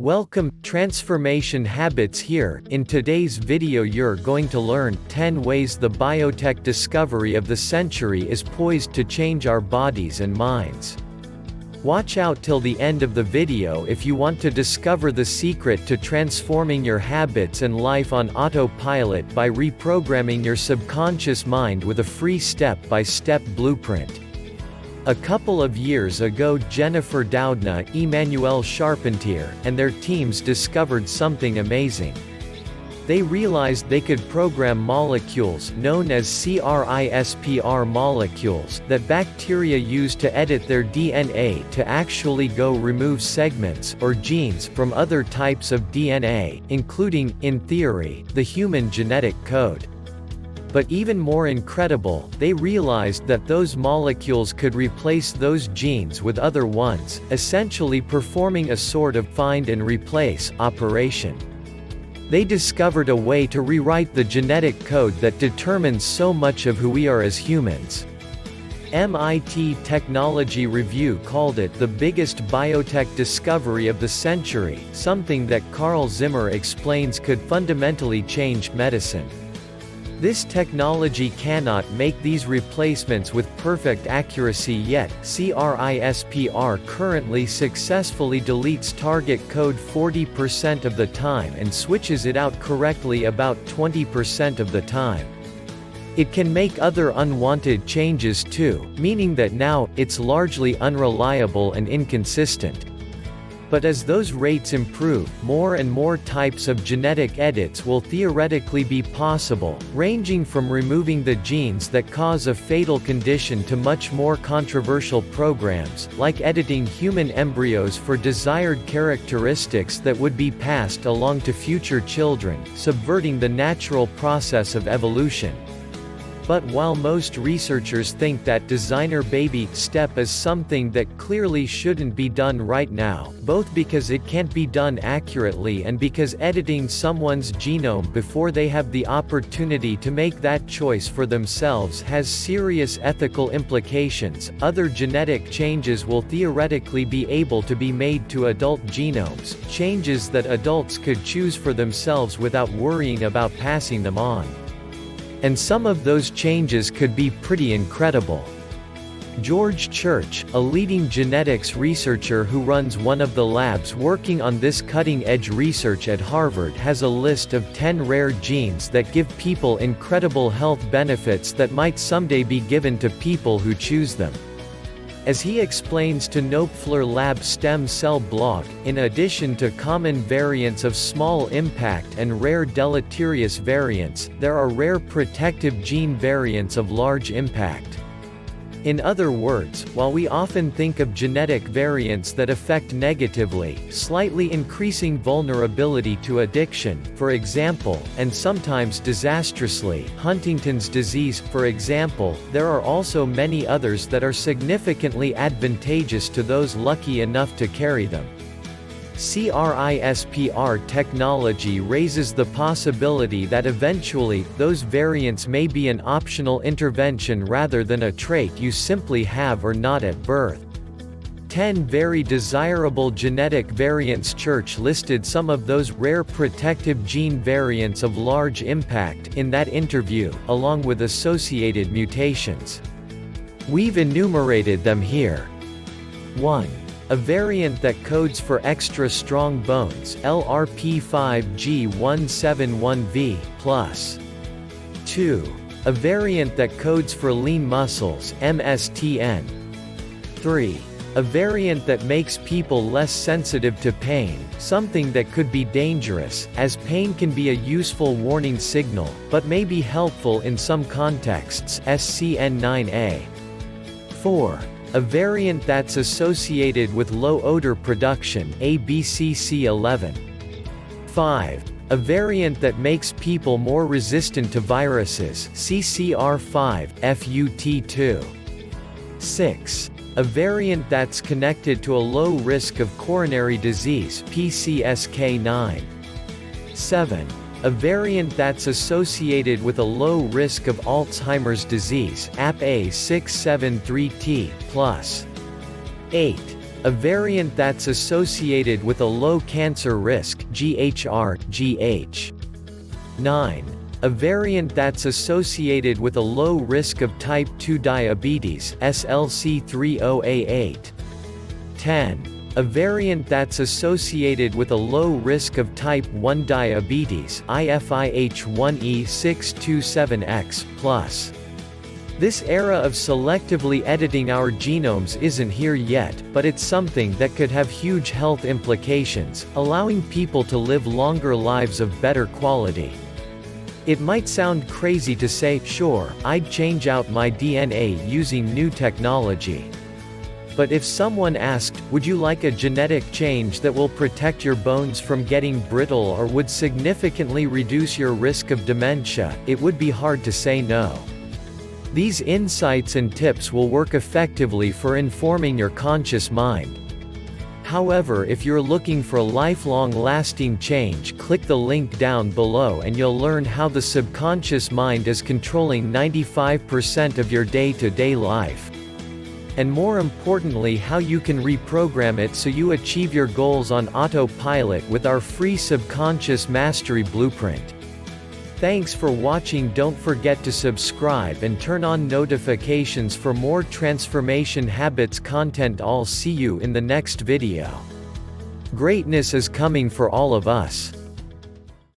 Welcome, Transformation Habits here. In today's video you're going to learn 10 ways the biotech discovery of the century is poised to change our bodies and minds. Watch out till the end of the video if you want to discover the secret to transforming your habits and life on autopilot by reprogramming your subconscious mind with a free step-by-step blueprint. A couple of years ago Jennifer Doudna, Emmanuel Charpentier, and their teams discovered something amazing. They realized they could program molecules known as CRISPR molecules that bacteria use to edit their DNA to actually go remove segments or genes from other types of DNA, including, in theory, the human genetic code. But even more incredible, they realized that those molecules could replace those genes with other ones, essentially performing a sort of find and replace operation. They discovered a way to rewrite the genetic code that determines so much of who we are as humans. MIT Technology Review called it the biggest biotech discovery of the century, something that Carl Zimmer explains could fundamentally change medicine. This technology cannot make these replacements with perfect accuracy yet. CRISPR currently successfully deletes target code 40% of the time and switches it out correctly about 20% of the time. It can make other unwanted changes too, meaning that now, it's largely unreliable and inconsistent. But as those rates improve, more and more types of genetic edits will theoretically be possible, ranging from removing the genes that cause a fatal condition to much more controversial programs, like editing human embryos for desired characteristics that would be passed along to future children, subverting the natural process of evolution. But while most researchers think that designer baby step is something that clearly shouldn't be done right now, both because it can't be done accurately and because editing someone's genome before they have the opportunity to make that choice for themselves has serious ethical implications, other genetic changes will theoretically be able to be made to adult genomes, changes that adults could choose for themselves without worrying about passing them on. And some of those changes could be pretty incredible. George Church, a leading genetics researcher who runs one of the labs working on this cutting-edge research at Harvard, has a list of 10 rare genes that give people incredible health benefits that might someday be given to people who choose them. As he explains to Knoepfler Lab Stem Cell blog, in addition to common variants of small impact and rare deleterious variants, there are rare protective gene variants of large impact. In other words, while we often think of genetic variants that affect negatively, slightly increasing vulnerability to addiction, for example, and sometimes disastrously, Huntington's disease, for example, there are also many others that are significantly advantageous to those lucky enough to carry them. CRISPR technology raises the possibility that eventually, those variants may be an optional intervention rather than a trait you simply have or not at birth. 10 very desirable genetic variants. Church listed some of those rare protective gene variants of large impact in that interview, along with associated mutations. We've enumerated them here. 1. A variant that codes for extra strong bones, LRP5G171V+. 2. A variant that codes for lean muscles, MSTN. 3. A variant that makes people less sensitive to pain, something that could be dangerous, as pain can be a useful warning signal, but may be helpful in some contexts, SCN9A. 4. A variant that's associated with low odor production, ABCC11. 5. A variant that makes people more resistant to viruses, CCR5-FUT2. 6. A variant that's connected to a low risk of coronary disease, PCSK9. 7. A variant that's associated with a low risk of Alzheimer's disease, APA673T+. 8. A variant that's associated with a low cancer risk (GHR/GH). 9. A variant that's associated with a low risk of type 2 diabetes (SLC30A8). 10. A variant that's associated with a low risk of type 1 diabetes IFIH1 E627X+. This era of selectively editing our genomes isn't here yet, but it's something that could have huge health implications, allowing people to live longer lives of better quality. It might sound crazy to say, sure, I'd change out my DNA using new technology. But if someone asked, would you like a genetic change that will protect your bones from getting brittle or would significantly reduce your risk of dementia, it would be hard to say no. These insights and tips will work effectively for informing your conscious mind. However, if you're looking for a lifelong lasting change, click the link down below and you'll learn how the subconscious mind is controlling 95% of your day-to-day life. And more importantly, how you can reprogram it so you achieve your goals on autopilot with our free Subconscious Mastery Blueprint. Thanks for watching. Don't forget to subscribe and turn on notifications for more transformation habits content. I'll see you in the next video. Greatness is coming for all of us.